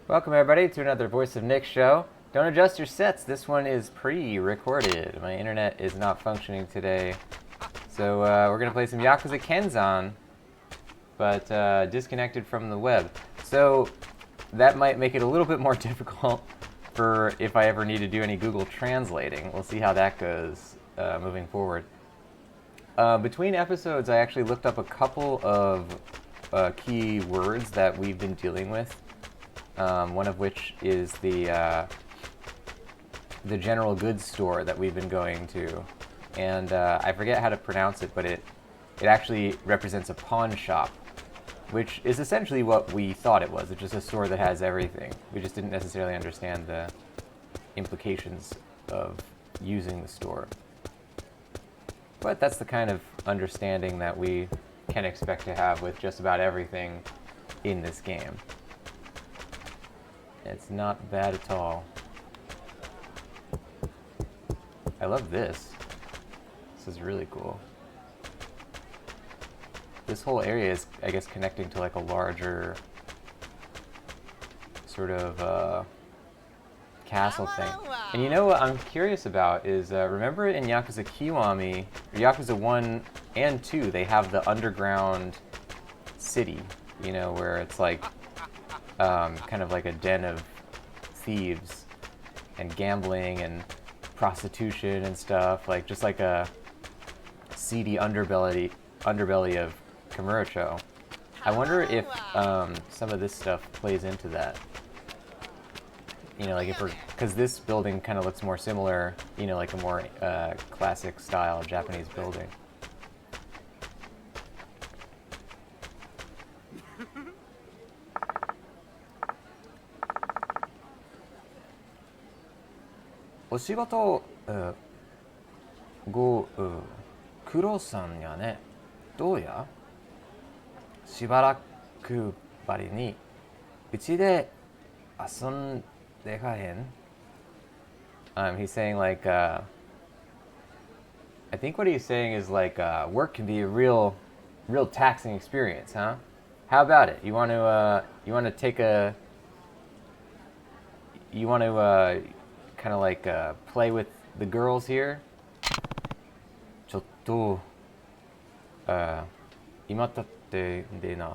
Welcome everybody to another Voice of Nick show. Don't adjust your sets. This one is pre-recorded. My internet is not functioning today. So we're going to play some Yakuza Kenzan, but disconnected from the web. So that might make it a little bit more difficult for if I ever need to do any Google translating. We'll see how that goes moving forward. Between episodes, I actually looked up a couple of key words that we've been dealing with. One of which is the general goods store that we've been going to, and I forget how to pronounce it, but it actually represents a pawn shop, which is essentially what we thought it was. It's just a store that has everything. We just didn't necessarily understand the implications of using the store. But that's the kind of understanding that we can expect to have with just about everything in this game. It's not bad at all. I love this. This is really cool. This whole area is, I guess, connecting to like a larger sort of castle thing. And you know what I'm curious about is, remember in Yakuza Kiwami, or Yakuza 1 and 2, they have the underground city, you know, where it's like kind of like a den of thieves and gambling and prostitution and stuff, like just like a seedy underbelly of Kamurocho. I wonder if some of this stuff plays into that. You know, like if we're, because this building kind of looks more similar, you know, like a more classic style Japanese building. O shigoto go kuro-san ya ne. Dou ya? Shibaraku bari ni uchi de asonde gahen. He's saying like I think what he's saying is like work can be a real taxing experience, huh? How about it? You want to kind of like play with the girls here? Chotto imatatte de na.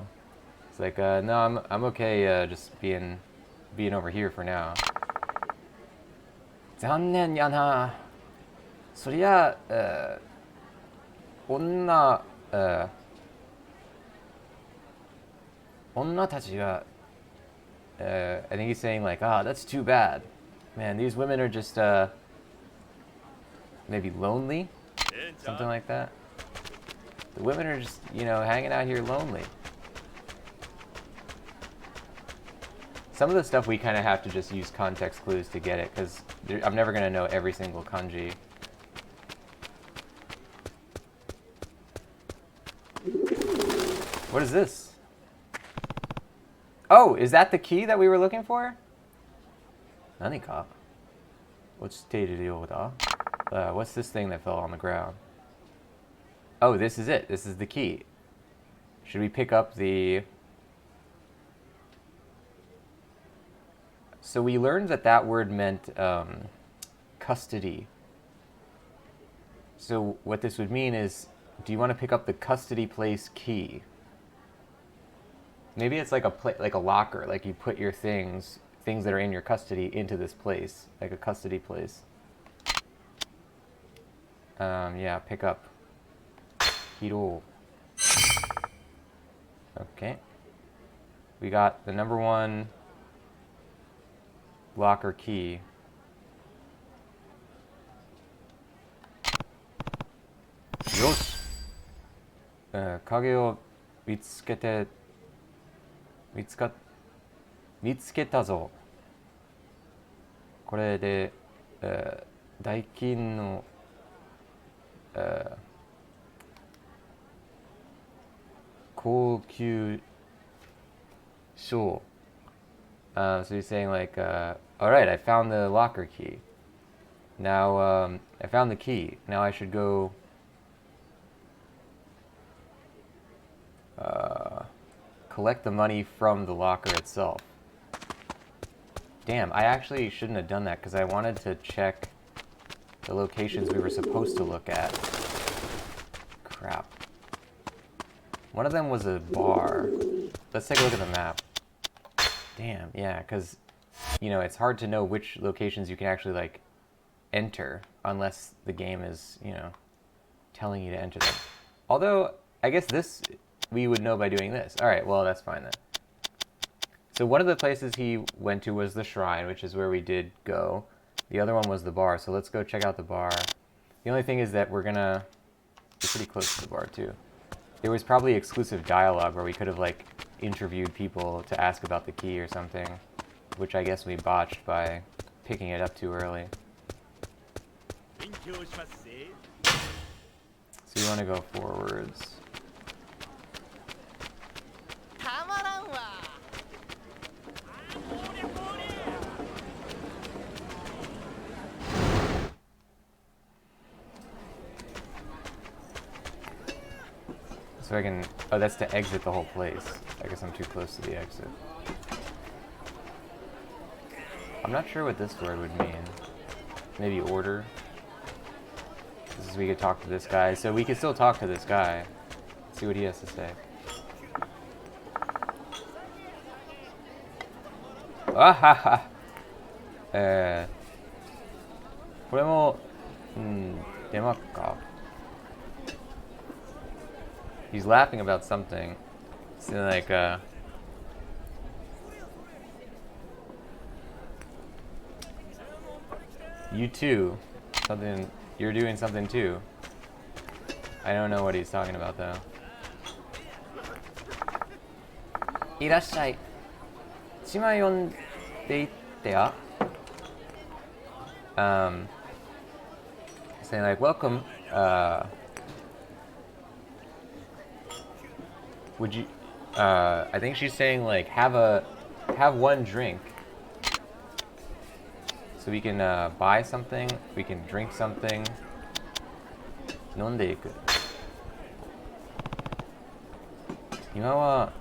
It's like no, I'm okay just being over here for now. Zannen ya na. そりゃ女たちが I think he's saying like, that's too bad. Man, these women are just maybe lonely, something like that. The women are just, you know, hanging out here lonely. Some of the stuff we kind of have to just use context clues to get it, because I'm never going to know every single kanji. What is this? Oh, is that the key that we were looking for? 何か? What's this thing that fell on the ground? Oh, this is it. This is the key. Should we pick up the... So we learned that word meant custody. So what this would mean is, do you want to pick up the custody place key? Maybe it's like a locker, like you put your things that are in your custody into this place, like a custody place. Yeah, pick up. Hiro. Okay. We got the number 1 locker key. Yosh! 影を見つけたぞ。これで、代金の、高級賞。So he's saying like, all right, I found the locker key. Now, I found the key. Now I should go collect the money from the locker itself. Damn, I actually shouldn't have done that because I wanted to check the locations we were supposed to look at. Crap. One of them was a bar. Let's take a look at the map. Damn, yeah, because, you know, it's hard to know which locations you can actually, like, enter unless the game is, you know, telling you to enter them. Although, I guess this, we would know by doing this. Alright, well, that's fine then. So one of the places he went to was the shrine, which is where we did go. The other one was the bar, so let's go check out the bar. The only thing is that we're pretty close to the bar, too. There was probably exclusive dialogue where we could have, like, interviewed people to ask about the key or something, which I guess we botched by picking it up too early. So you want to go forwards. So I can, oh, that's to exit the whole place. I guess I'm too close to the exit. I'm not sure what this word would mean. Maybe order. This is, we could talk to this guy. So we could still talk to this guy. See what he has to say. Ah これも、出ますか? He's laughing about something. It's like, you too. Something, you're doing something too. I don't know what he's talking about though. いらっしゃい。一枚読んでいってや。Saying like, welcome, would you, I think she's saying like, have one drink. So we can, buy something, we can drink something. 飲んでいく。今は、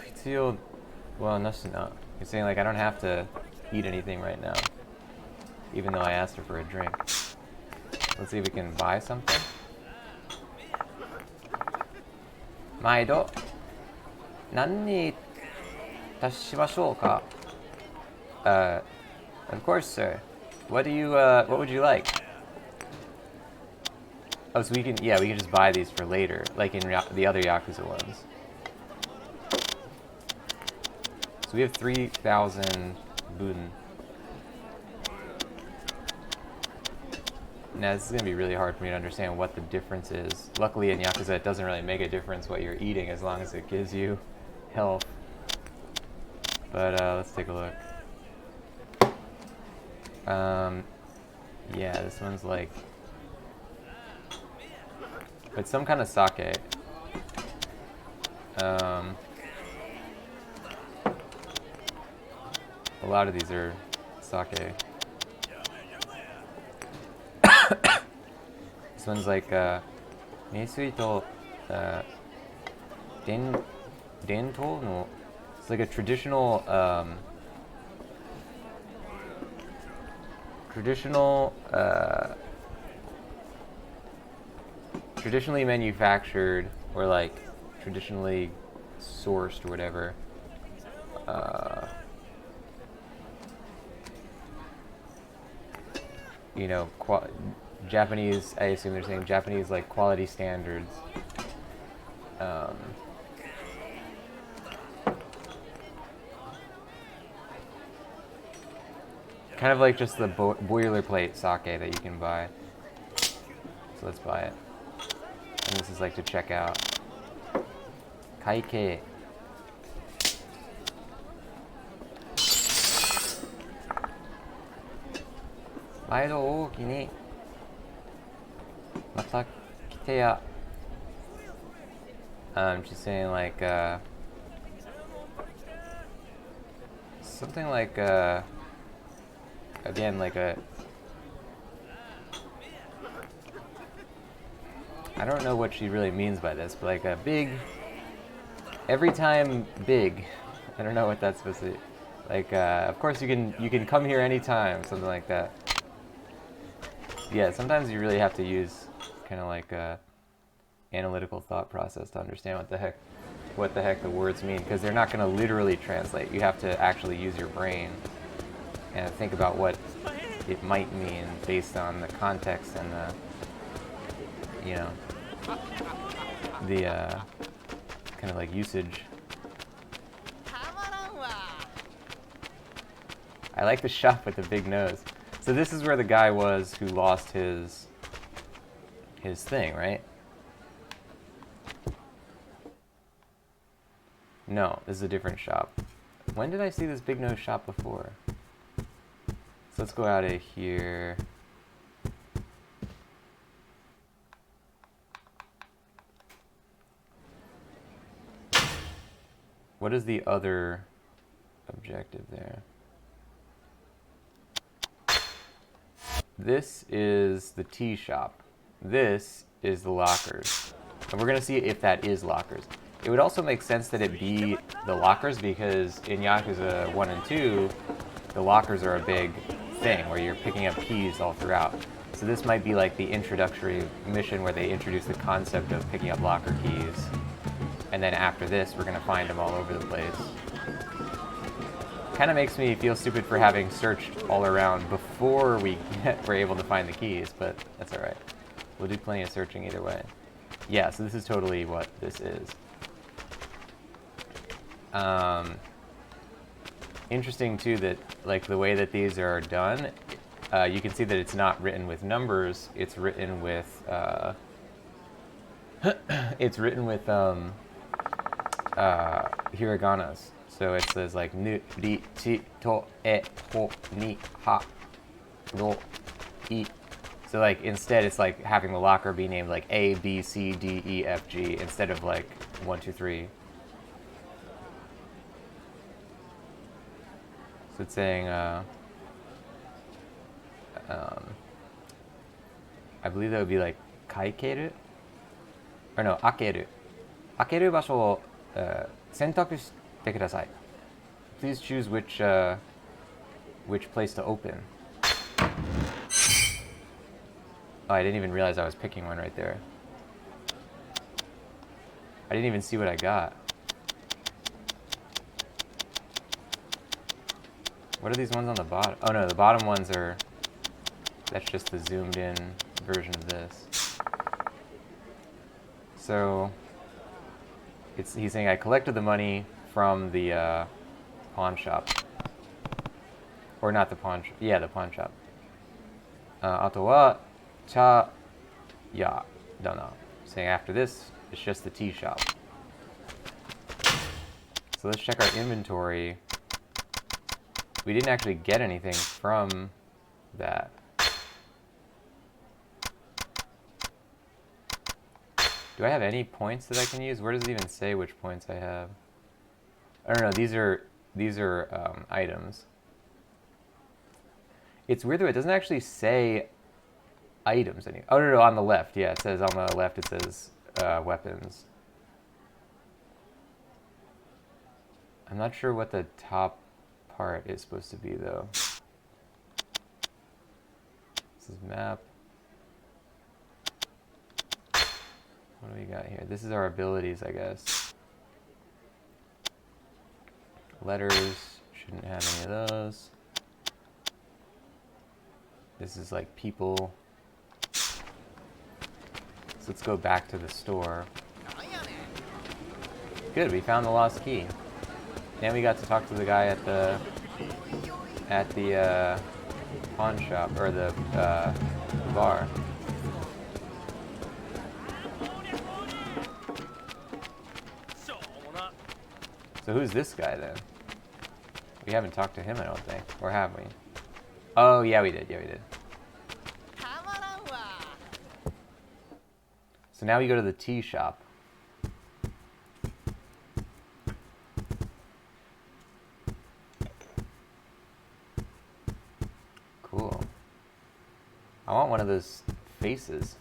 必要はなしな。You're saying like, I don't have to eat anything right now, even though I asked her for a drink. Let's see if we can buy something. 毎度、何に足しましょうか? Of course, sir. What would you like? Oh, so we can just buy these for later, like in the other Yakuza ones. So we have 3,000 Buden. Now this is going to be really hard for me to understand what the difference is. Luckily in Yakuza it doesn't really make a difference what you're eating as long as it gives you health. But let's take a look. Yeah, this one's like... It's some kind of sake. A lot of these are sake. This one's like, meisui to, dento no, it's like a traditional, traditionally manufactured, or like, traditionally sourced or whatever, you know, Japanese, I assume they're saying Japanese, like, quality standards. Kind of like just the boilerplate sake that you can buy. So let's buy it. And this is like to check out. Kaikei. Maido ooki ni mata kite ya. She's saying like something like again like a, I don't know what she really means by this, but like a big, every time big. I don't know what that's supposed to be. Like, of course you can come here anytime, something like that. Yeah, sometimes you really have to use kind of like analytical thought process to understand what the heck the words mean, because they're not going to literally translate. You have to actually use your brain and think about what it might mean based on the context and the, you know, the kind of like usage. I like the shop with the big nose. So this is where the guy was who lost his thing, right? No, this is a different shop. When did I see this big nose shop before? So let's go out of here. What is the other objective there? This is the tea shop. This is the lockers. And we're going to see if that is lockers. It would also make sense that it be the lockers, because in Yakuza 1 and 2, the lockers are a big thing where you're picking up keys all throughout. So this might be like the introductory mission where they introduce the concept of picking up locker keys. And then after this, we're going to find them all over the place. Kind of makes me feel stupid for having searched all around before we were able to find the keys, but that's alright. We'll do plenty of searching either way. Yeah, so this is totally what this is. Interesting too that like the way that these are done, you can see that it's not written with numbers, it's written with hiraganas. So it says like nu, ri, chi, to, e, ho, ni, ha, no, i. So like instead it's like having the locker be named like A, B, C, D, E, F, G instead of like 1, 2, 3. So it's saying, I believe that would be like kaikeru? Or no, akeru. Akeru basho wo sentaku shite kudasai. Please choose which place to open. Oh, I didn't even realize I was picking one right there. I didn't even see what I got. What are these ones on the bottom? Oh no, the bottom ones are... That's just the zoomed in version of this. So... he's saying I collected the money from the pawn shop. Or not the pawn shop. Yeah, the pawn shop. Ato wa cha ya dana. Saying after this, it's just the tea shop. So let's check our inventory. We didn't actually get anything from that. Do I have any points that I can use? Where does it even say which points I have? I don't know. These are items. It's weird though. It doesn't actually say items. Oh no, on the left. Yeah, it says on the left. It says weapons. I'm not sure what the top part is supposed to be though. This is map. What do we got here? This is our abilities, I guess. Letters, shouldn't have any of those. This is like people. So let's go back to the store. Good, we found the lost key. And we got to talk to the guy at the pawn shop, or the bar. So who's this guy then? We haven't talked to him, I don't think. Or have we? Oh, yeah, we did. Yeah, we did. So now we go to the tea shop. Cool. I want one of those faces.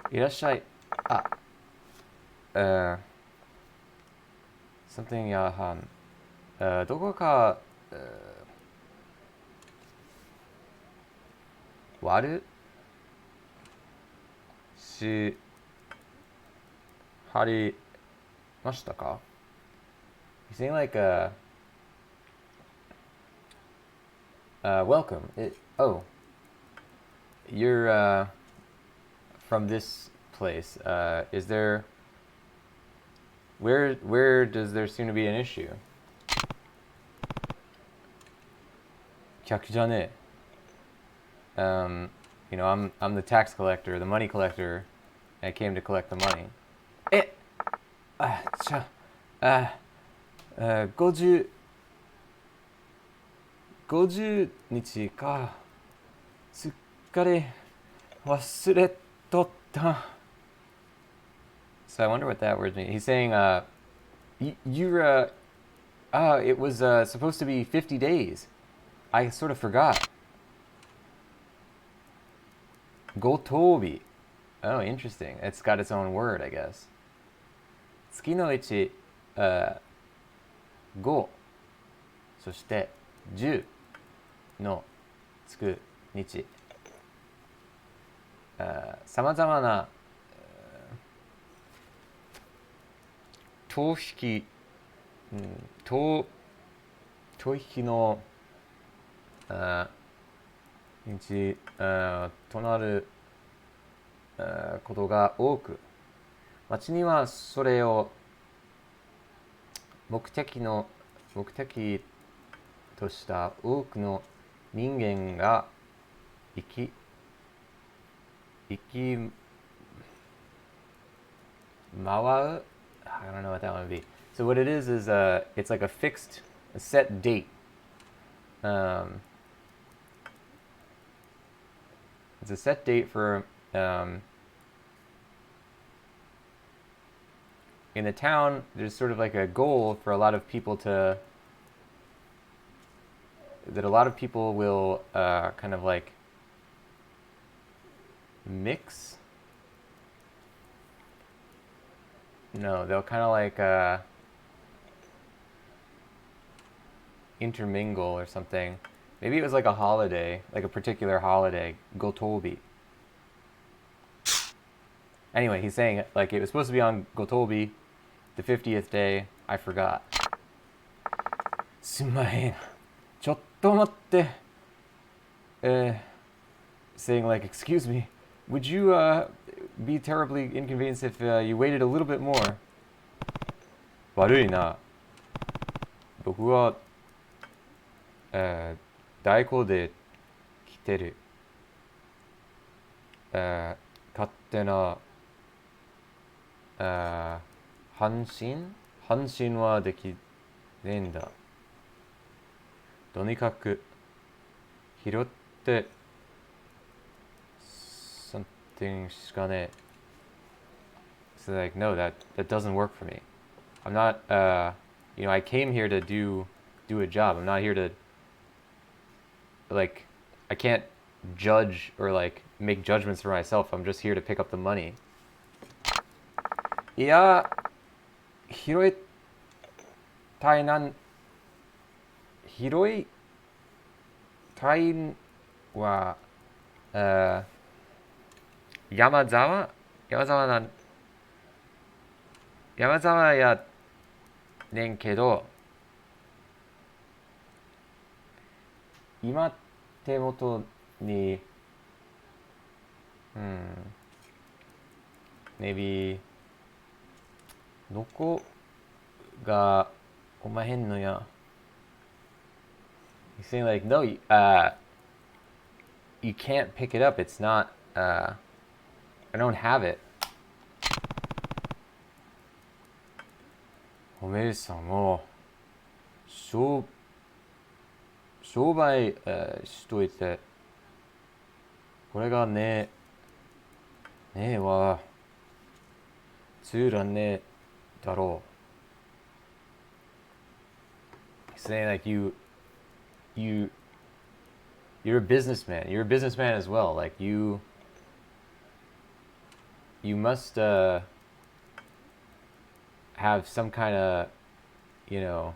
いらっしゃい。あ、uh, something やはん。どこか、割るし、はりましたか? You seem like welcome. Oh, you're from this place. Is there where does there seem to be an issue? 客じゃねえ. You know, I'm the tax collector, the money collector. I came to collect the money. 50日か。すっかり忘れとった。So I wonder what that word means. He's saying, you're, it was supposed to be 50 days. I sort of forgot. Gotobi. Oh, interesting. It's got its own word, I guess. 月の1、5、そして10のつく日。さまざまな取引、取引の日となることが多く、町にはそれを目的とした多くの人間が生き回る。I don't know what that one would be. So what it is it's like a set date. It's a set date for in the town. There's sort of like a goal for a lot of people that a lot of people will kind of like mix. No, they'll kind of like intermingle or something. Maybe it was like a holiday, like a particular holiday, Gotobi. Anyway, he's saying like it was supposed to be on Gotobi, the 50th day. I forgot. すんまへん。ちょっと待って。Saying like, excuse me, would you be terribly inconvenienced if you waited a little bit more? 悪いな。僕は、代行で来てる。勝手な、半身はできねえんだ。とにかく、拾って、something しかねえ。So like, no, that doesn't work for me. I'm not, you know, I came here to do a job. I'm not here to, like, I can't judge or like make judgments for myself. I'm just here to pick up the money. いや、拾いたいは、山沢やねんけど、今手元に、maybe どこがおまへんのや。He's saying like, no, you can't pick it up. It's not, I don't have it. おめえさんも商売、しといて、これがねえはつらねえだろう。He's saying like you're a businessman. You're a businessman as well. Like you you must have some kind of, you know,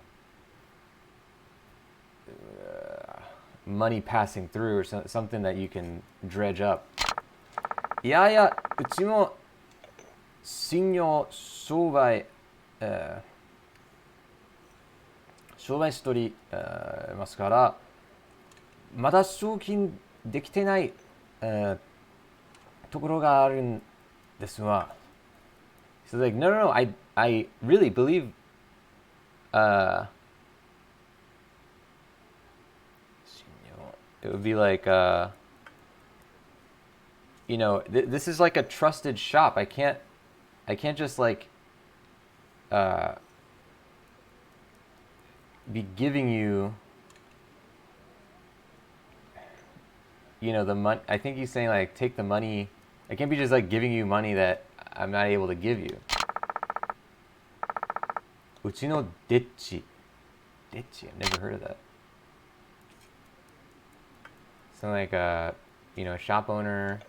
money passing through or something that you can dredge up. いやいや、うちも信用商売、商売しとり、ますから、まだ送金できてない、ところがあるんですわ。So like, no, no, no, I really believe, it would be like, you know, this is like a trusted shop. I can't just like, be giving you, you know, the money. I think he's saying like, take the money. I can't be just like giving you money that I'm not able to give you. うちのデッチ. Ditchy, I've never heard of that. Something like a, you know, shop owner.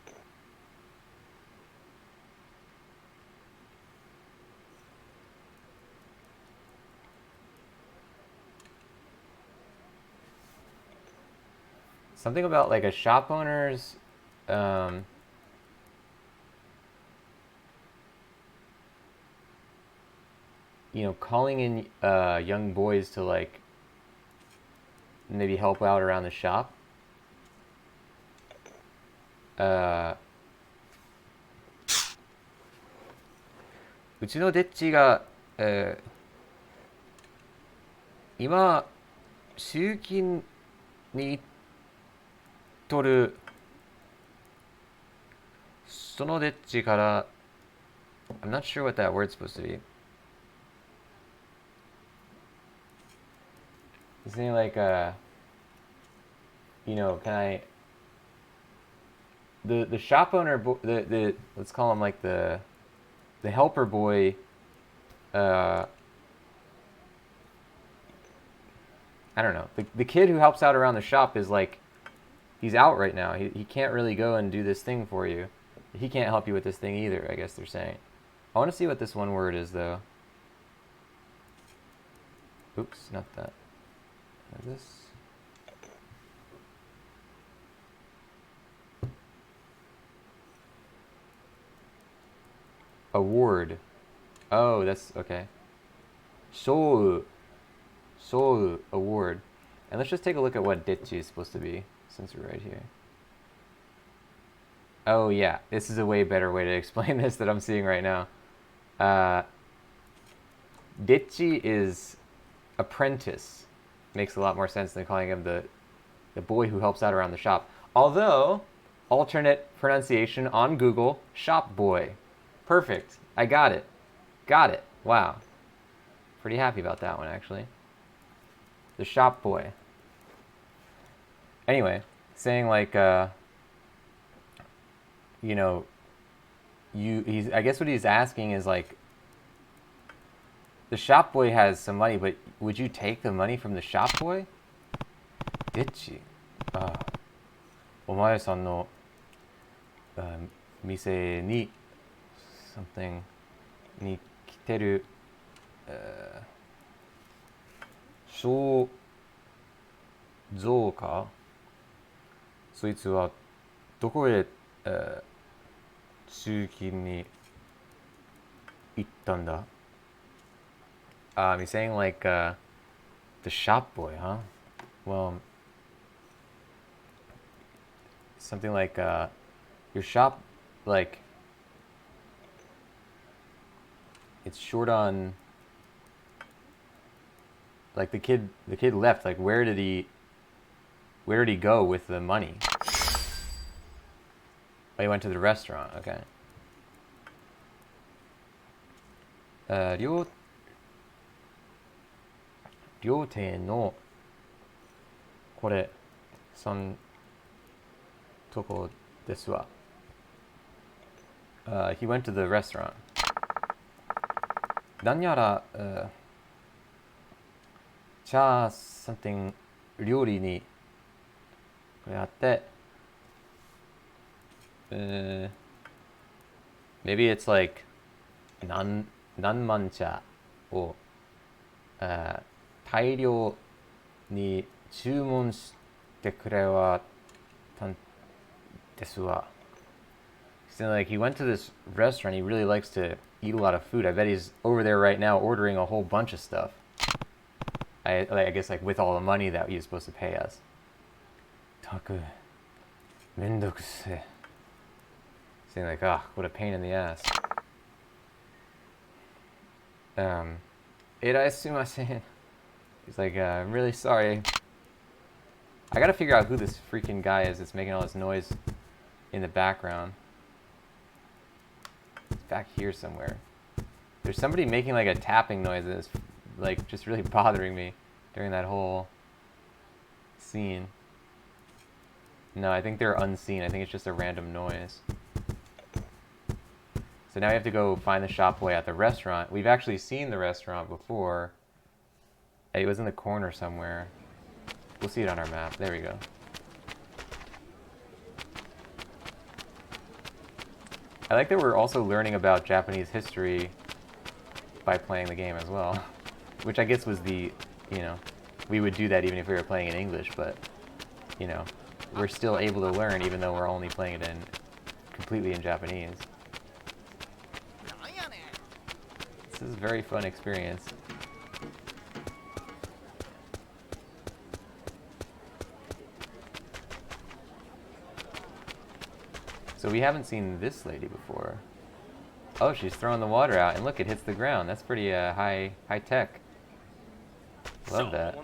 Something about like a shop owner's, you know, calling in young boys to like maybe help out around the shop. うちのデッチが、今集金に行っとるそのデッチから I'm not sure what that word's supposed to be. He's saying like, you know, can I, the shop owner, the let's call him like the helper boy, I don't know, the kid who helps out around the shop is like, he's out right now. He can't really go and do this thing for you. He can't help you with this thing either, I guess they're saying. I want to see what this one word is though. Oops, not that. This. Award. Oh, that's okay. Shou award. And let's just take a look at what Ditchi is supposed to be, since we're right here. Oh yeah, this is a way better way to explain this that I'm seeing right now. Ditchi is apprentice. Makes a lot more sense than calling him the boy who helps out around the shop. Although, alternate pronunciation on Google, shop boy. Perfect. I got it. Got it. Wow. Pretty happy about that one, actually. The shop boy. Anyway, saying like, you know, I guess what he's asking is like, the shop boy has some money, but would you take the money from the shop boy? Ditchi. お前さんの、店に something に来てる、肖像かそいつはどこへ、集金に行ったんだ He's saying like the shop boy, huh? Well, something like your shop, like it's short on, like the kid left. Like where did he go with the money? Oh, he went to the restaurant. Okay. 料亭のこれそんとこですわ。He went to the restaurant. 何やら、茶 something 料理にこれあって、Maybe it's like nanmancha を、大量に注文してくれはたんですわ。So like he went to this restaurant. He really likes to eat a lot of food. I bet he's over there right now ordering a whole bunch of stuff. I guess like with all the money that he was supposed to pay us. たくめんどくせえ. Saying like, ah, what a pain in the ass. Eraisumasen. He's like, I'm really sorry. I gotta figure out who this freaking guy is that's making all this noise in the background. It's back here somewhere. There's somebody making like a tapping noise that's like just really bothering me during that whole scene. No, I think they're unseen. I think it's just a random noise. So now we have to go find the shop boy at the restaurant. We've actually seen the restaurant before. It was in the corner somewhere. We'll see it on our map. There we go. I like that we're also learning about Japanese history by playing the game as well. Which I guess was the, you know, we would do that even if we were playing in English, but, you know, we're still able to learn even though we're only playing it in completely in Japanese. This is a very fun experience. So we haven't seen this lady before. Oh, she's throwing the water out, and look, it hits the ground. That's pretty high tech. Love that.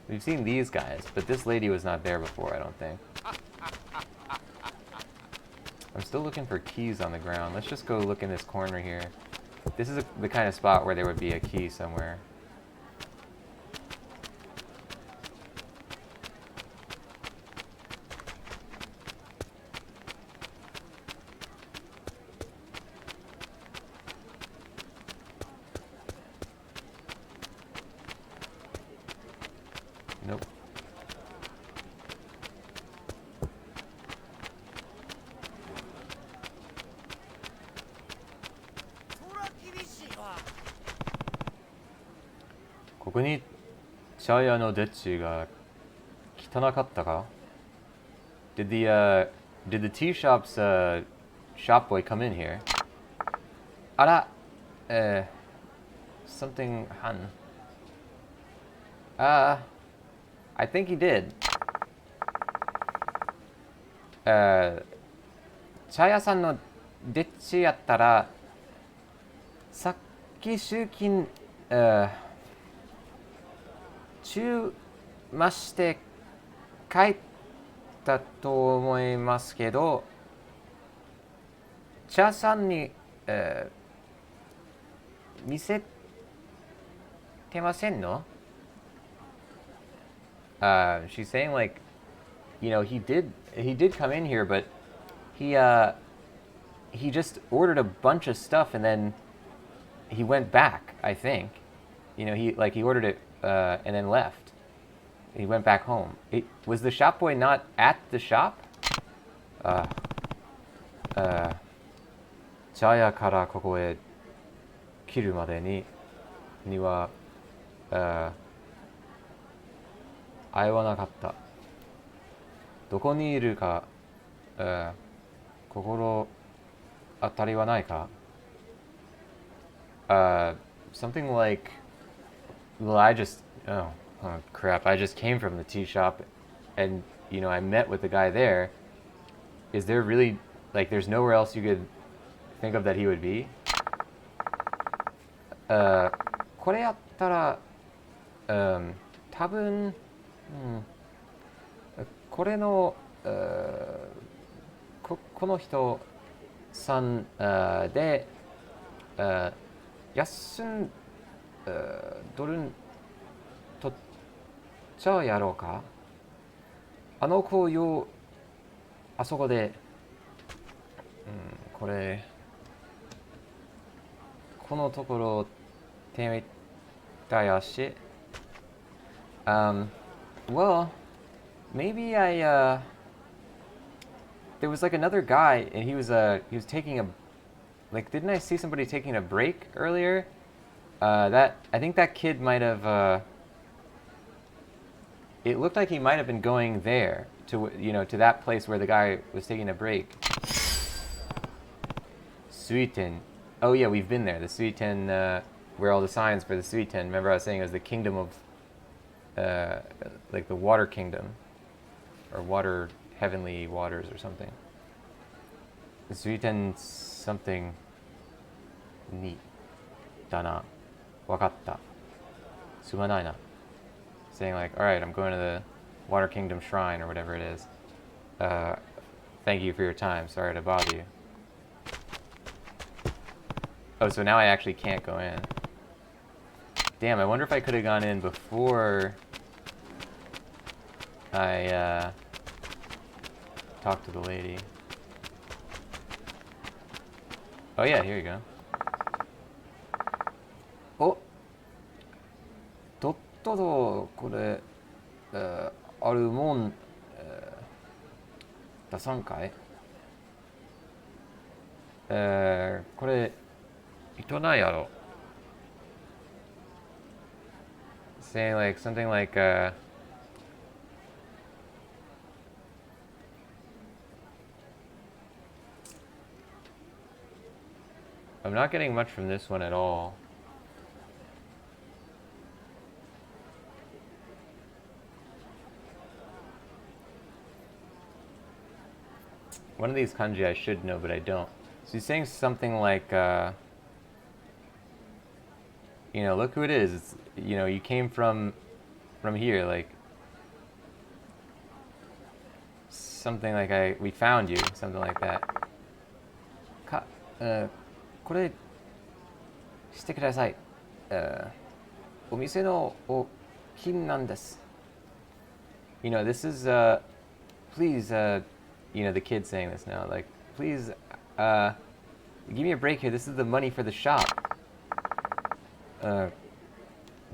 We've seen these guys, but this lady was not there before, I don't think. I'm still looking for keys on the ground. Let's just go look in this corner here. This is the kind of spot where there would be a key somewhere. Nope. Did the tea shop's shop boy come in here? Ara, something han. I think he did. 茶屋さんのデッチやったらさっき集金中まして帰ったと思いますけど、茶屋さんに、見せてませんの？She's saying like, you know, he did come in here, but he just ordered a bunch of stuff and then he went back, I think. You know, he ordered it and then left. He went back home. Was the shop boy not at the shop? 茶屋からここへ来るまでには会わなかった。どこにいるか、心当たりはないか？ Something like, well, oh crap, I just came from the tea shop and, you know, I met with the guy there. Is there really, like, there's nowhere else you could think of that he would be? これやったら、多分、これの、この人さんで、休んどるんとっちゃやろうか？あの子よ、あそこで、このところ手みたやし、well, maybe there was like another guy and he was taking Like, didn't I see somebody taking a break earlier? I think that kid might have, it looked like he might have been going there, to that place where the guy was taking a break. Suiten. Oh yeah, we've been there. The Suiten, where all the signs for the Suiten. Remember I was saying it was the kingdom of, like the water kingdom. Or water, heavenly waters or something. The Suiten something neat. Dana. Wakatta. Sumanai na. Saying like, alright, I'm going to the Water Kingdom Shrine or whatever it is. Thank you for your time. Sorry to bother you. Oh, so now I actually can't go in. Damn, I wonder if I could have gone in before I talked to the lady. Oh yeah, here you go. Oh! とっととこれ、あるもん、出さんかい？これ、いとないやろ。Saying like something like, I'm not getting much from this one at all. One of these kanji I should know, but I don't. So he's saying something like, look who it is. It's, you came from here, like, something like we found you, something like that. これしてください。お店のお金なんです。This is, please, the kid saying this now, like, please, give me a break here. This is the money for the shop.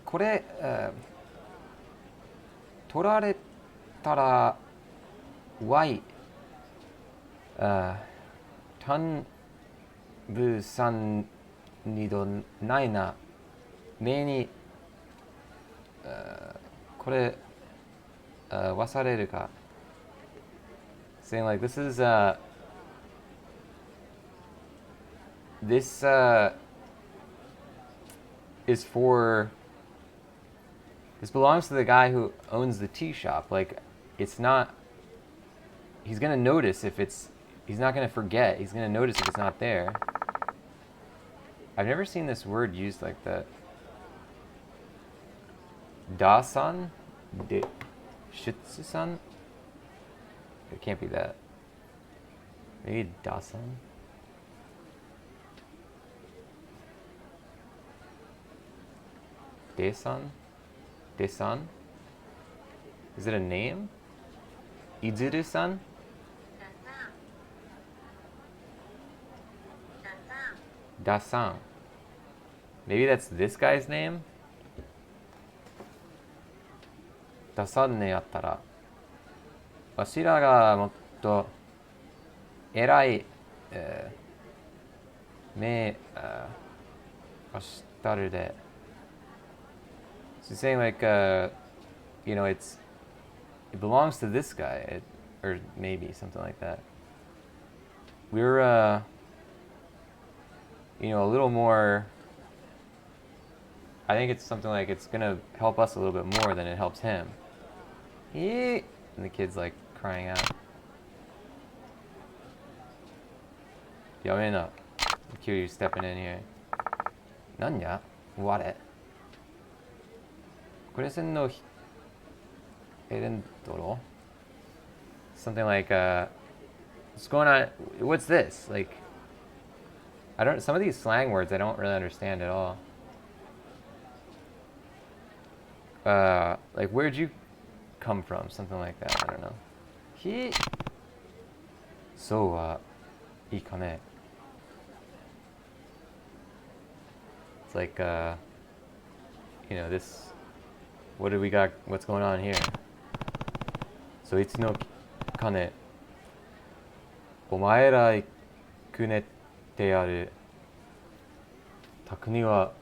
これ、取られたら、Y、単部さんにどないな、目に、これ、忘れるか。Saying like, this is, this, is for, this belongs to the guy who owns the tea shop. Like, it's not, he's gonna notice if it's, he's not gonna forget, he's gonna notice if it's not there. I've never seen this word used like that. Da-san? Shitsu-san? It can't be that. Maybe Da-san? De-san? De-san? Is it a name? Izuru-san? Da-san. Maybe that's this guy's name? Da-san ne attara. わしらがもっと偉い、目をしたるで。So saying like, it belongs to this guy, or maybe something like that. We're, a little more. I think it's something like it's gonna help us a little bit more than it helps him. And the kid's like crying out. Yamena. Kiryu stepping in here. Nanya? What? これせんのエレンドロ? Something like, what's going on? What's this? Like, some of these slang words I don't really understand at all. Like, where'd you come from? Something like that, I don't know. So, いいかね? It's like, this, what do we got, what's going on here? So, いつのかね? お前らくねってやる。宅には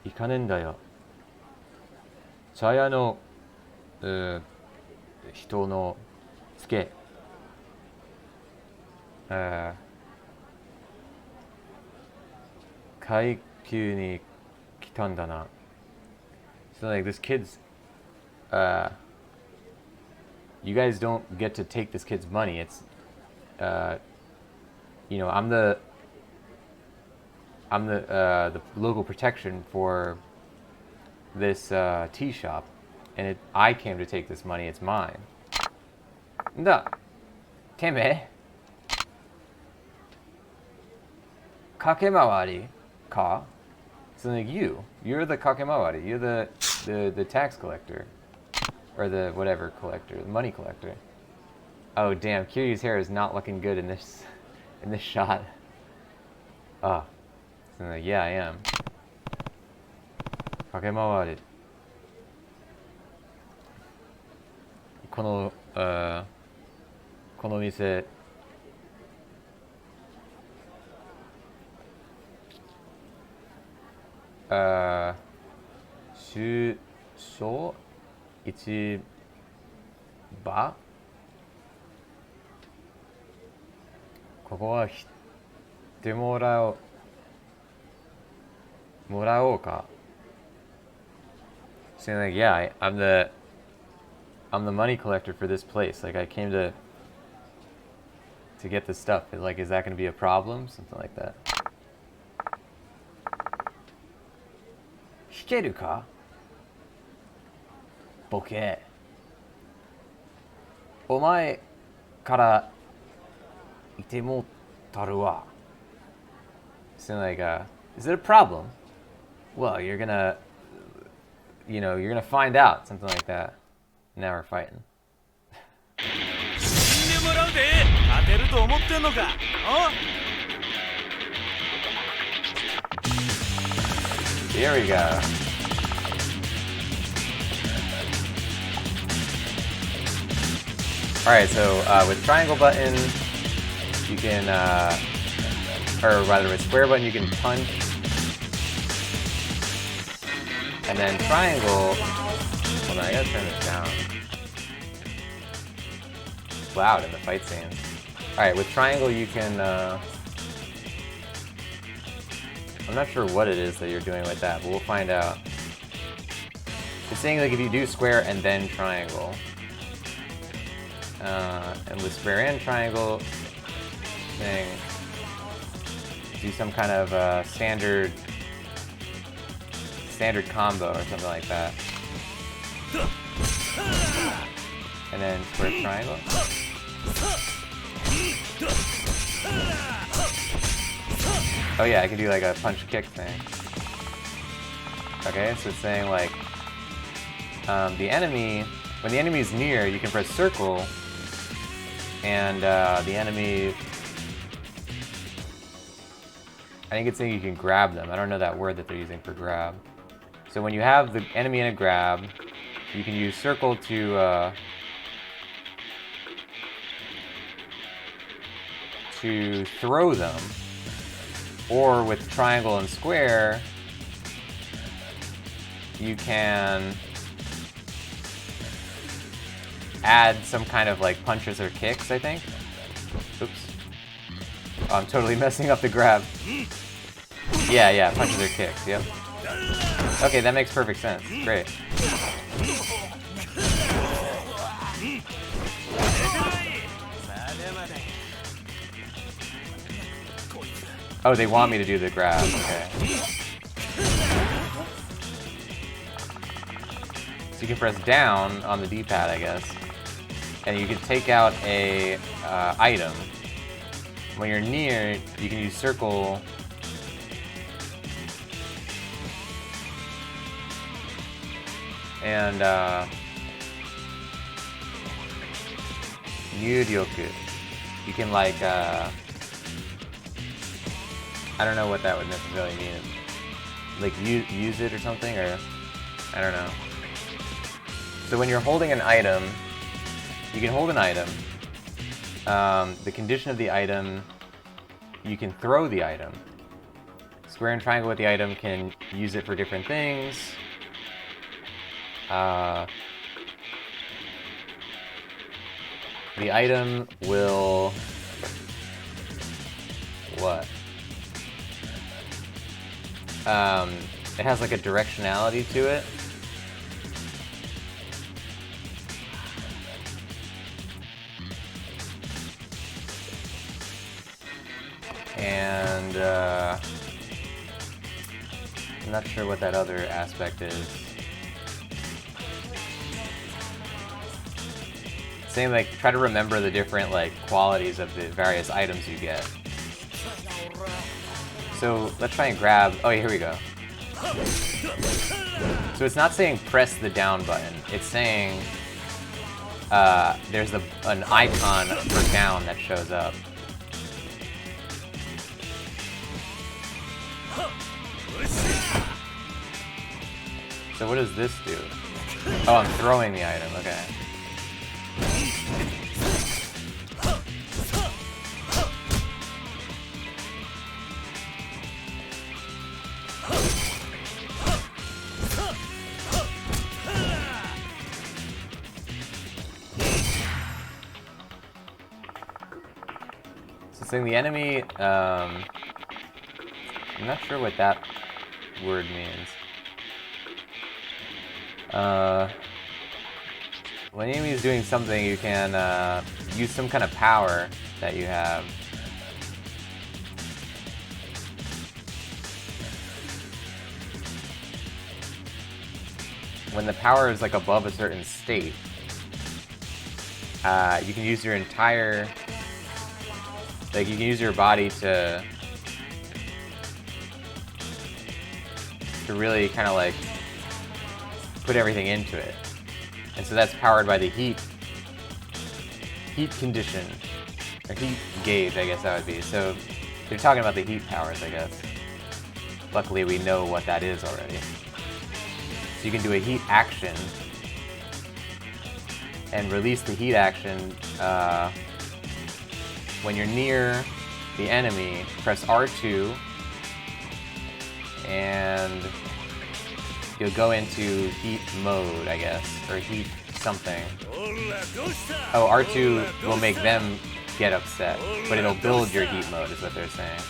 行かねえんだよ。茶屋の、人のつけ、階級に来たんだな。So like this kid's, you guys don't get to take this kid's money. It's, you know, I'm the local protection for this tea shop, and I came to take this money. It's mine. んだ、てめえ、かけ回りか? So like you're the kakemawari. You're the tax collector, or the whatever collector, the money collector. Oh damn, Kiryu's hair is not looking good in this shot. Oh, so like, yeah, I am. Kakemawari. この店、出所市場、ここは来てもらおうか。Saying like, yeah, I'm the money collector for this place. Like I came to get this stuff. Like, is that going to be a problem? Something like that. 弾けるか？ボケ。お前からいてもたるわ。So like, is it a problem? Well, you're gonna find out. Something like that. Now we're fighting. Here we go. Alright, so with triangle button, you can, or rather with square button, you can punch. And then triangle, hold on, I gotta turn this down. It's loud in the fight scene. Alright, with triangle you can, I'm not sure what it is that you're doing with that, but we'll find out. It's saying like if you do square and then triangle, and with square and triangle, saying do some kind of standard combo or something like that. And then square triangle. Oh yeah, I can do like a punch kick thing. Okay, so it's saying like the enemy, when the enemy is near, you can press circle, and the enemy, I think it's saying you can grab them. I don't know that word that they're using for grab. So when you have the enemy in a grab, you can use circle to throw them, or with triangle and square, you can add some kind of like punches or kicks, I think. Oops. Oh, I'm totally messing up the grab. Yeah, punches or kicks, yep. Okay, that makes perfect sense. Great. Oh, they want me to do the grab, okay. So you can press down on the D-pad, I guess, and you can take out a item. When you're near, you can use circle and Ryuryoku. You can like I don't know what that would necessarily mean. Like use it or something, or I don't know. So when you're holding an item, you can hold an item. The condition of the item, you can throw the item. Square and triangle with the item can use it for different things. The item will... what? It has like a directionality to it. And I'm not sure what that other aspect is. Same, like, try to remember the different, like, qualities of the various items you get. So, let's try and grab... oh, here we go. So it's not saying press the down button. It's saying there's an icon for down that shows up. So what does this do? Oh, I'm throwing the item, okay. So saying the enemy, I'm not sure what that word means. When the enemy is doing something, you can use some kind of power that you have. When the power is like above a certain state, you can use your entire, like you can use your body to really kind of like put everything into it. And so that's powered by the heat condition, or heat gauge, I guess that would be. So they're talking about the heat powers, I guess. Luckily we know what that is already. So you can do a heat action and release the heat action when you're near the enemy. Press R2 and you'll go into heat mode, I guess, or heat something. Oh, R2 will make them get upset, but it'll build your heat mode, is what they're saying.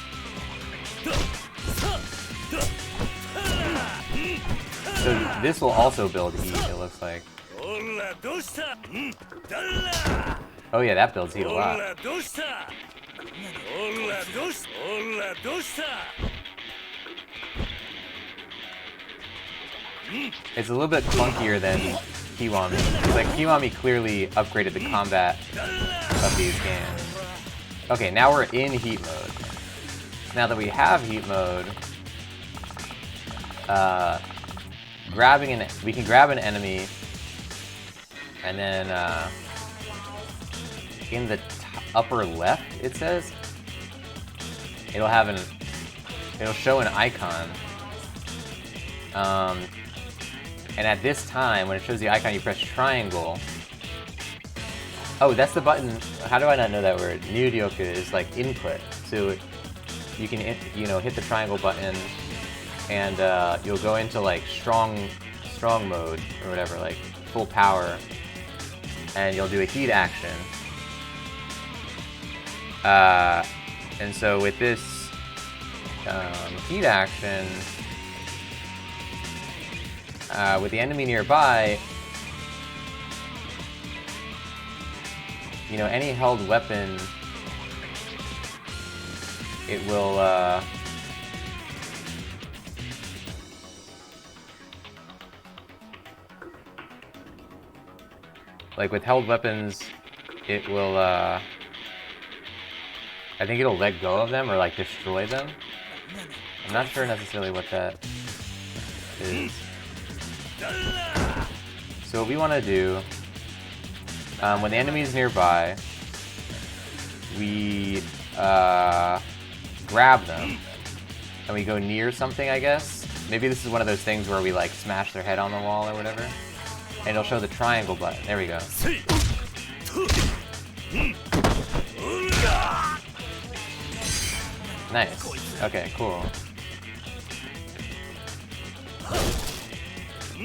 So this will also build heat, it looks like. Oh yeah, that builds heat a lot. It's a little bit clunkier than Kiwami. Like, Kiwami clearly upgraded the combat of these games. Okay, now we're in heat mode. Now that we have heat mode, we can grab an enemy, and then in the upper left, it says, it'll show an icon. And at this time, when it shows the icon, you press triangle. Oh, that's the button. How do I not know that word? Nuryoku is like input. So you can, hit the triangle button, and you'll go into like strong mode or whatever, like full power, and you'll do a heat action. And so with this heat action, with the enemy nearby, any held weapon, it will, like with held weapons, it will, I think it'll let go of them or like destroy them. I'm not sure necessarily what that is. So what we want to do, when the enemy is nearby, we grab them and we go near something, I guess. Maybe this is one of those things where we like smash their head on the wall or whatever. And it'll show the triangle button. There we go. Nice. Okay, cool. Oh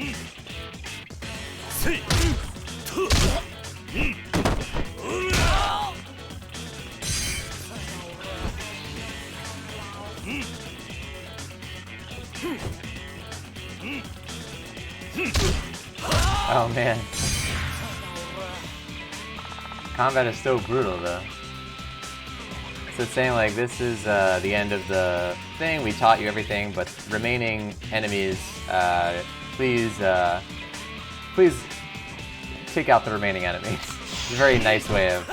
man. Combat is so brutal though. So it's saying like this is the end of the thing, we taught you everything, but remaining enemies, please take out the remaining enemies. It's a very nice way of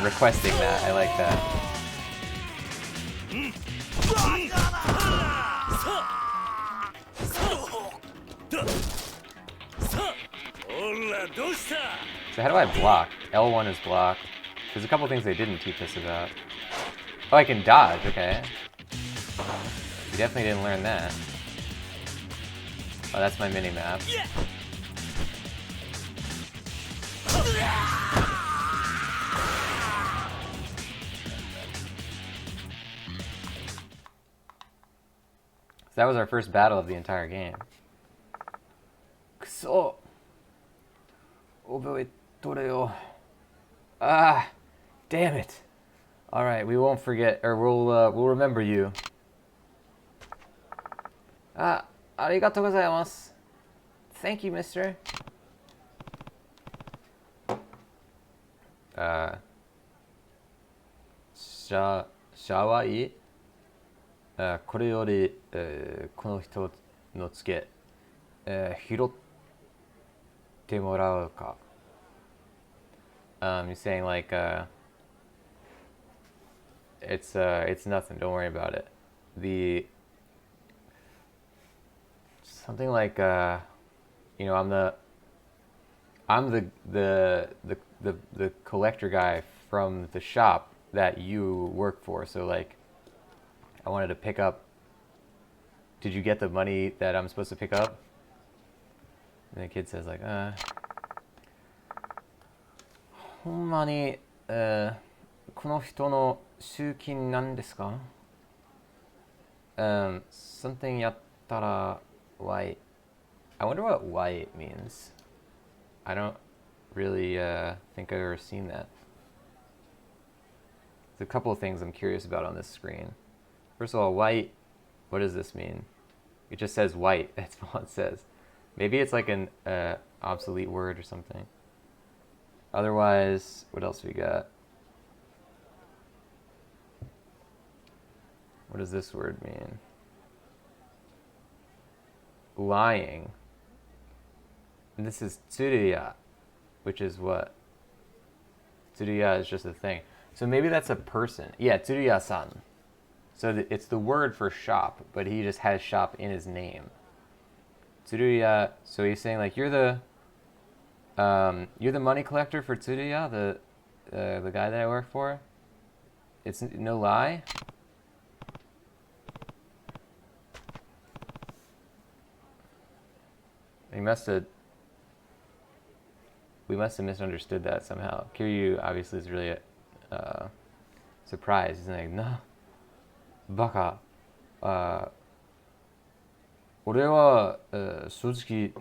requesting that. I like that. So how do I block? L1 is block. There's a couple things they didn't teach us about. Oh, I can dodge, okay. We definitely didn't learn that. Oh, that's my mini-map. So that was our first battle of the entire game. Kuso! Oboetoreo. Ah! Damn it! Alright, we won't forget, or we'll remember you. Ah, arigatou gozaimasu. Thank you, mister. Shawai? これより、この人のつけ、拾ってもらうか。You're saying like, it's nothing. Don't worry about it. Something like, you know, I'm the collector guy from the shop that you work for. So like, I wanted to pick up. Did you get the money that I'm supposed to pick up? And the kid says like, ほんまに、この人の集金なんですか? Something やったら white. I wonder what white means. I don't really think I've ever seen that. There's a couple of things I'm curious about on this screen. First of all, white, what does this mean? It just says white, that's all it says. Maybe it's like an obsolete word or something. Otherwise, what else we got? What does this word mean? Lying. And this is tsuruya, which is what? Tsuruya is just a thing. So maybe that's a person. Yeah, tsuruya-san. So it's the word for shop, but he just has shop in his name. Tsuruya, so he's saying like, you're the money collector for Tsuruya, the guy that I work for? It's no lie? We must have misunderstood that somehow. Kiryu obviously is really surprised. He's like, no, baka. 俺は、正直、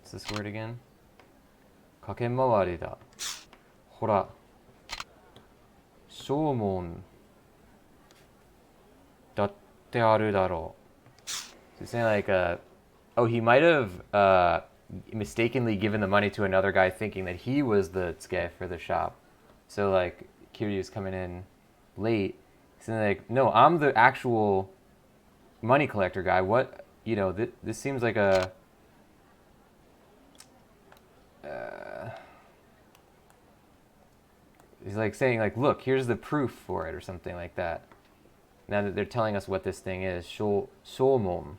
what's this word again? 駆け回りだ。ほら、証文だってあるだろう。So he's saying like, oh, he might have mistakenly given the money to another guy thinking that he was the tsuke for the shop. So like, Kiryu's coming in late. He's saying like, no, I'm the actual money collector guy. What, you know, this seems like a... he's like saying like, look, here's the proof for it or something like that. Now that they're telling us what this thing is, shomon.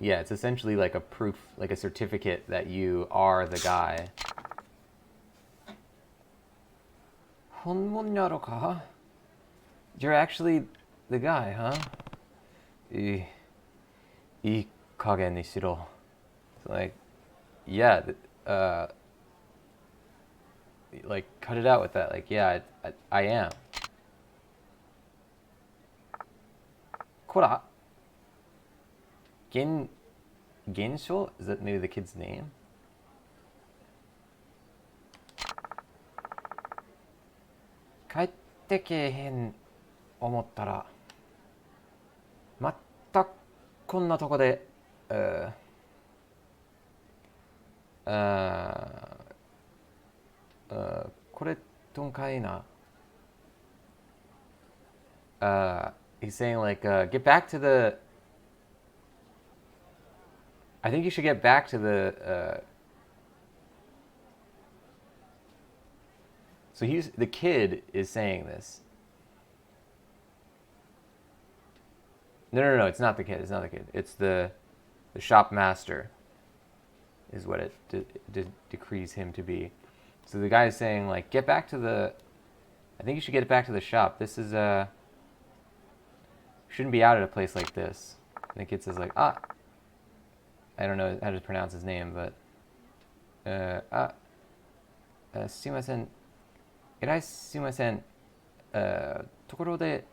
Yeah, it's essentially like a proof, like a certificate that you are the guy. You're actually the guy, huh? いい加減にしろ. So like, yeah, uh, like, cut it out with that. Like, yeah, I am. こら、現象? Is that maybe the kid's name? 帰ってけえへん思ったら、またこんなとこで、これどんかいな。He's saying like, get back to the. I think you should get back to the. So the kid is saying this. No, it's not the kid. It's not the kid. It's the shop master. Is what it decrees him to be. So the guy is saying like, get back to the. I think you should get back to the shop. This is shouldn't be out at a place like this. And the kid says like, I don't know how to pronounce his name, but すいません。えらいすいません。ところで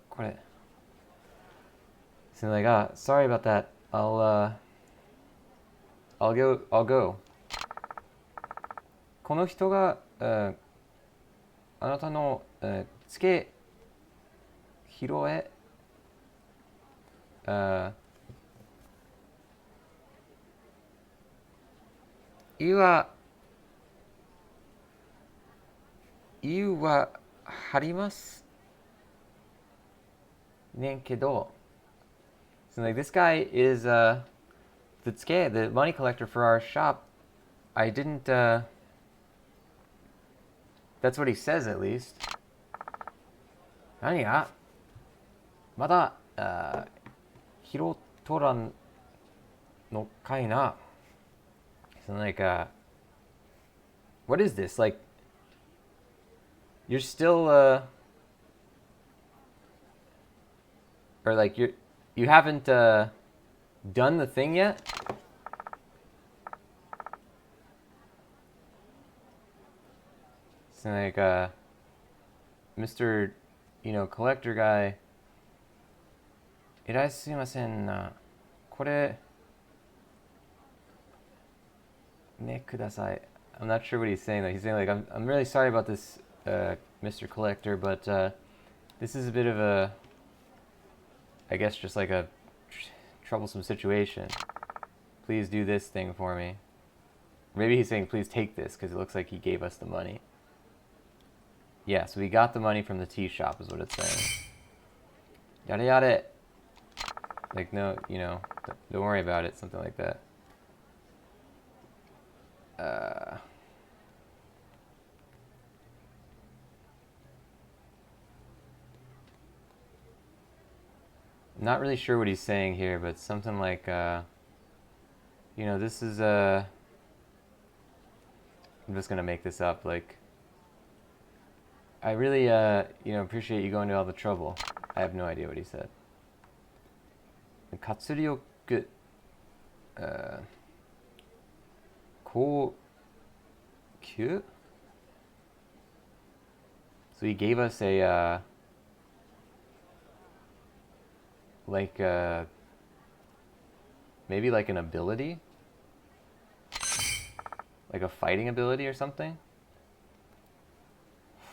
これ。So like, sorry about that. I'll go. この人が、あなたの、つけ拾え、言うは貼りますねんけど、so like this guy is the tsuke, the money collector for our shop. I didn't. That's what he says at least. 何がまだ拾っとらんのかいな。So like, what is this? Like, you're still, or like you haven't done the thing yet? So like, Mr. Collector guy. えらいすいませんな。これねください。I'm not sure what he's saying though. He's saying like, I'm really sorry about this, Mr. Collector, but this is a bit of a, I guess just like a troublesome situation. Please do this thing for me. Maybe he's saying please take this because it looks like he gave us the money. Yeah, so we got the money from the tea shop is what it's saying. Yada yada. Like, no, don't worry about it, something like that. I'm not really sure what he's saying here, but something like, this is, I'm just gonna make this up, like, I really, appreciate you going to all the trouble. I have no idea what he said. 活力、高級? So he gave us a, like, maybe like an ability? Like a fighting ability or something?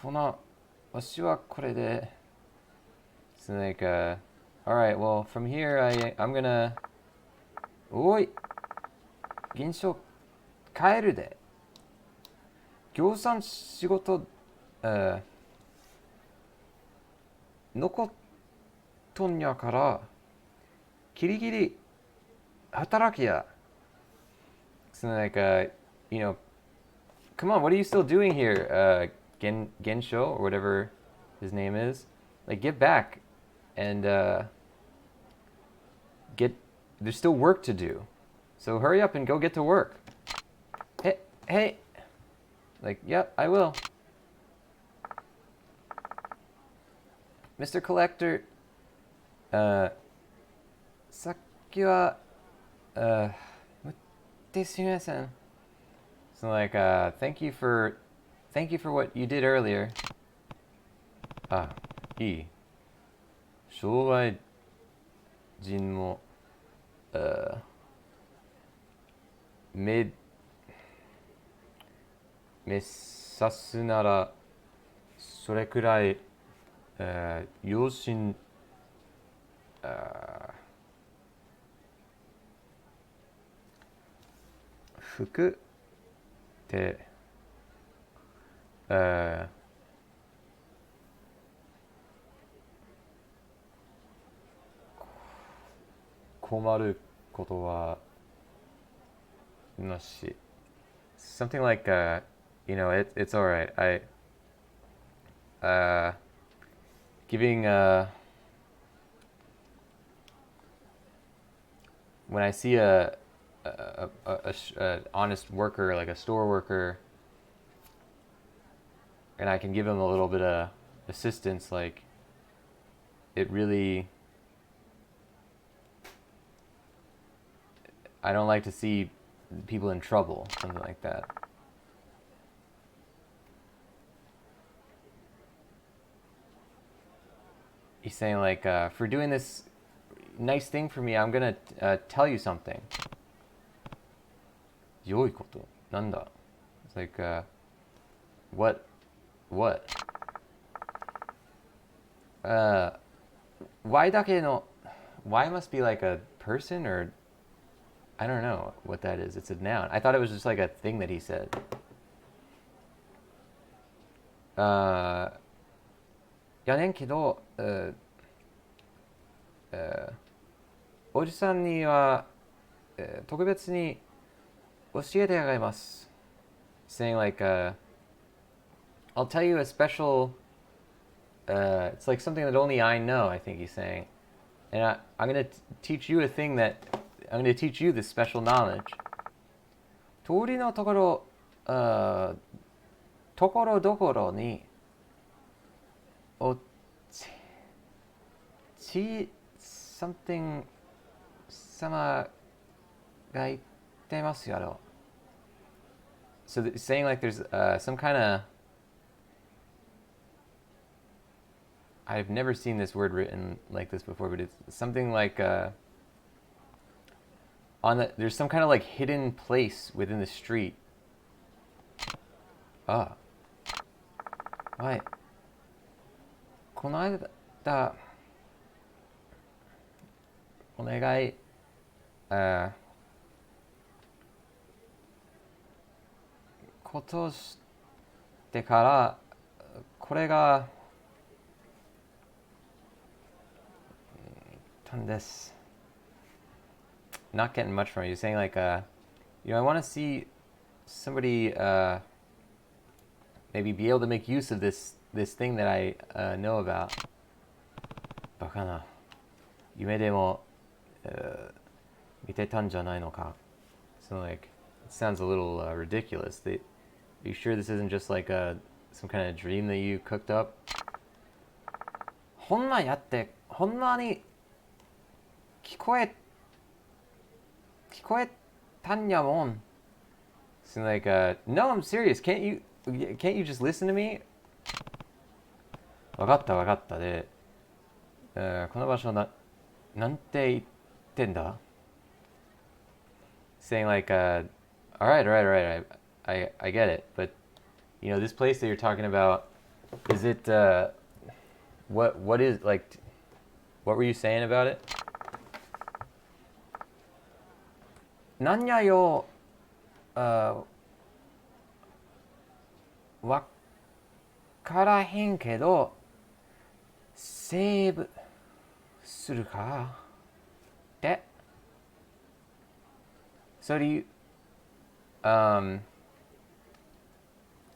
そんな、わしはこれで、So like, alright, well, from here, I'm gonna... おい現象変えるで。業産仕事、残っとんやから、ギリギリ働きや。So like, come on, what are you still doing here, Gensho, or whatever his name is? Like, get back and there's still work to do. So hurry up and go get to work. Hey. Like, yep, I will. Mr. Collector, さっきは、待ってすみません。So like, thank you for what you did earlier. Ah, いい。障害人も、目指すなら、それくらい、養親、服って、困ることはなし。Something like, it's all right. Uh, giving, when I see a honest worker, like a store worker, and I can give him a little bit of assistance, like, it really, I don't like to see people in trouble, something like that. He's saying like, for doing this nice thing for me, I'm gonna tell you something. 良いこと?なんだ? It's like, what? Why だけの, why must be like a person, or I don't know what that is. It's a noun. I thought it was just like a thing that he said. やねんけど、おじさんには、特別に教えてあげます。Saying like, I'll tell you a special, it's like something that only I know, I think he's saying. And I'm going to teach you a thing that, I'm going to teach you this special knowledge. 通りのところ、ところどころに、something 様が言ってますやろ。So saying like there's some kind of, I've never seen this word written like this before, but it's something like there's some kind of like hidden place within the street. Ah. Why? この間、お願い、ことしてから、これが、たんです。Not getting much from you. Saying like, I want to see somebody maybe be able to make use of this thing that I know about. バカな。夢でも、見てたんじゃないのか. So like, it sounds a little ridiculous. Are you sure this isn't just like some kind of dream that you cooked up? ほんまやって、ほんまに聞こえたんやもん. So like, no, I'm serious. Can't you just listen to me? わかったで、この場所なんて言ってんだ? Saying like, all right, I get it, but this place that you're talking about, is it what is like, what were you saying about it? なんやよ、わからへんけど、セーブするかって。So do you,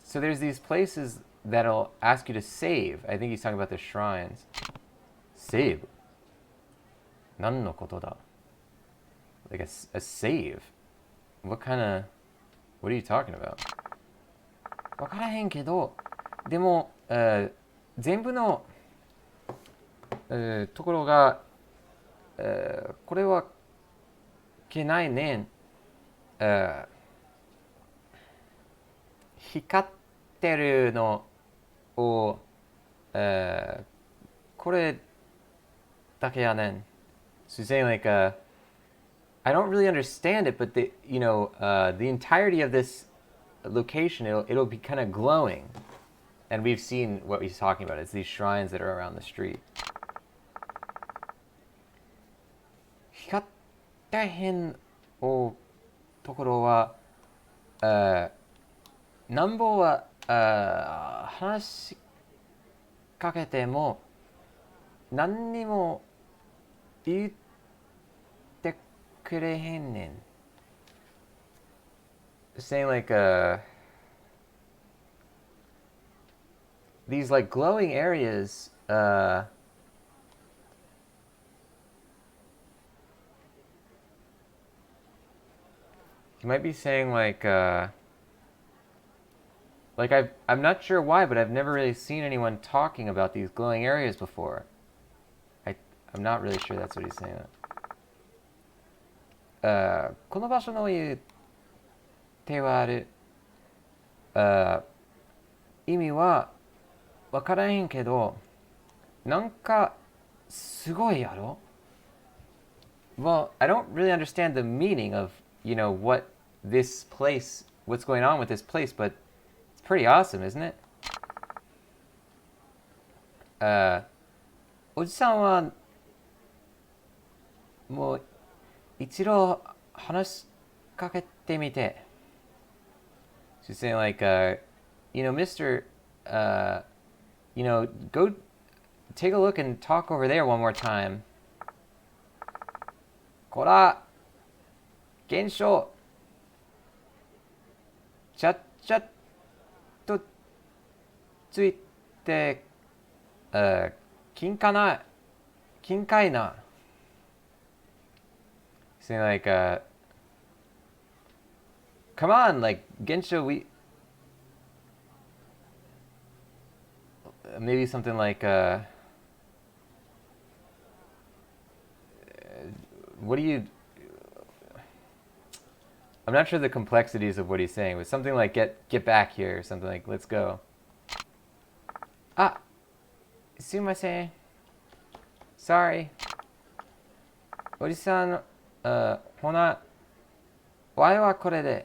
so there's these places that'll ask you to save. I think he's talking about the shrines. Save. 何のことだ? Like a save. What are you talking about? わからへんけど、でも、全部の、ところが、これはけないねん。光ってるのを、これだけやねん. So saying like, I don't really understand it, but the entirety of this location, it'll be kind of glowing. And we've seen what he's talking about. It's these shrines that are around the street. 光ってへんおところは、なんぼは話しかけても何にも言ってくれへんねん. Saying like these like glowing areas, you might be saying like I'm not sure why, but I've never really seen anyone talking about these glowing areas before. I'm not really sure that's what he's saying. この場所の言うてはある、意味はわからへんけど、なんかすごいやろ? Well, I don't really understand the meaning of, what this place, what's going on with this place, but it's pretty awesome, isn't it? おじさんはもう一度話しかけてみて. She's saying like, Mr. Go take a look and talk over there one more time. こら、現象、ちゃっちゃとついて、金かな、金かいな. Saying like, come on, like, Gensho, maybe something like, what do you... I'm not sure the complexities of what he's saying, but something like, get back here, or something like, let's go. Ah, sumimasen. Sorry. Oji-san, hona, wai wa kore de?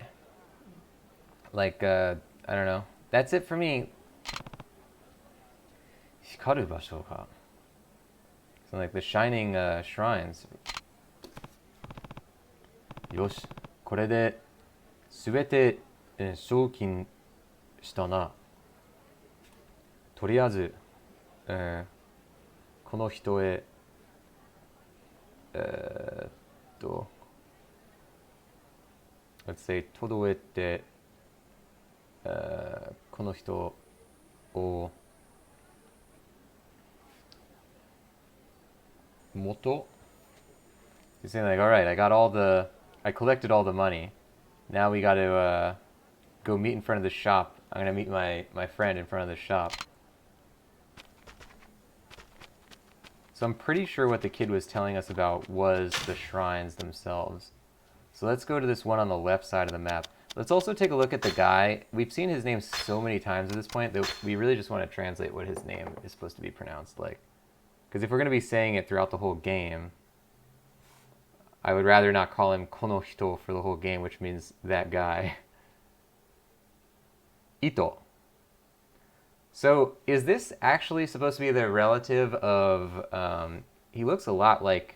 Like, I don't know. That's it for me. Hikaru basho ka. So like the shining shrines. Yoshi, これで全て送金したな. とりあえず、この人へ、let's say 届いて、この人を元? He's saying like, all right, I collected all the money. Now we got to go meet in front of the shop. I'm going to meet my friend in front of the shop. So I'm pretty sure what the kid was telling us about was the shrines themselves. So let's go to this one on the left side of the map. Let's also take a look at the guy. We've seen his name so many times at this point that we really just want to translate what his name is supposed to be pronounced like. Because if we're going to be saying it throughout the whole game, I would rather not call him kono hito for the whole game, which means that guy. Ito. So is this actually supposed to be the relative of... he looks a lot like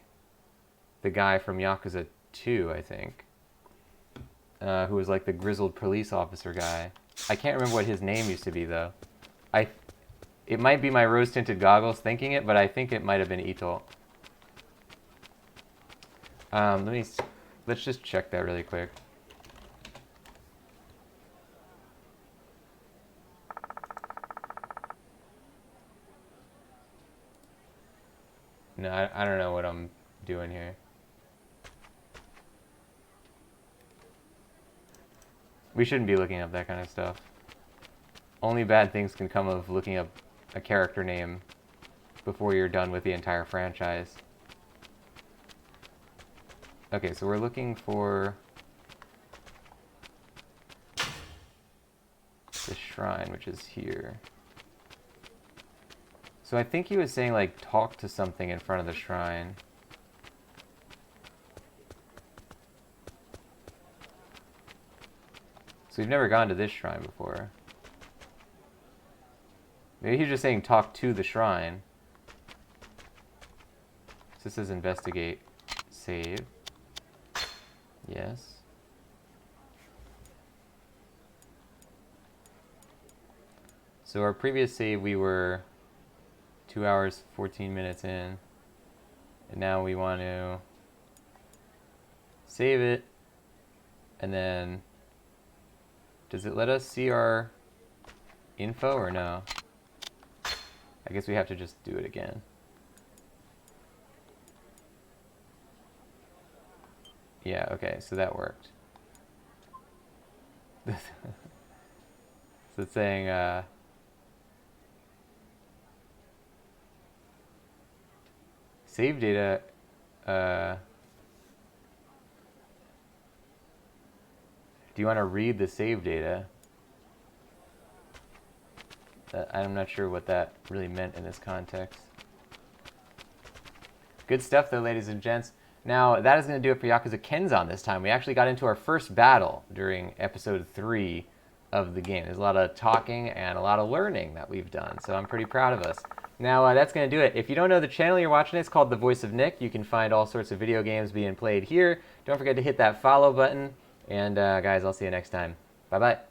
the guy from Yakuza 2, I think. Who was like the grizzled police officer guy. I can't remember what his name used to be, though. It might be my rose-tinted goggles thinking it, but I think it might have been Ito. Let's just check that really quick. No, I don't know what I'm doing here. We shouldn't be looking up that kind of stuff. Only bad things can come of looking up a character name before you're done with the entire franchise. Okay, so we're looking for shrine, which is here. So I think he was saying, like, talk to something in front of the shrine. So we've never gone to this shrine before. Maybe he's just saying talk to the shrine. So this says investigate. Save. Yes. So our previous save, we were 2 hours, 14 minutes in. And now we want to save it. And then, does it let us see our info or no? I guess we have to just do it again. Yeah, okay, so that worked. So it's saying, save data, do you want to read the save data? I'm not sure what that really meant in this context. Good stuff though, ladies and gents. Now, that is going to do it for Yakuza Kenzan this time. We actually got into our first battle during episode 3 of the game. There's a lot of talking and a lot of learning that we've done, so I'm pretty proud of us. Now, that's going to do it. If you don't know the channel you're watching, it's called The Voice of Nick. You can find all sorts of video games being played here. Don't forget to hit that follow button. And guys, I'll see you next time. Bye-bye.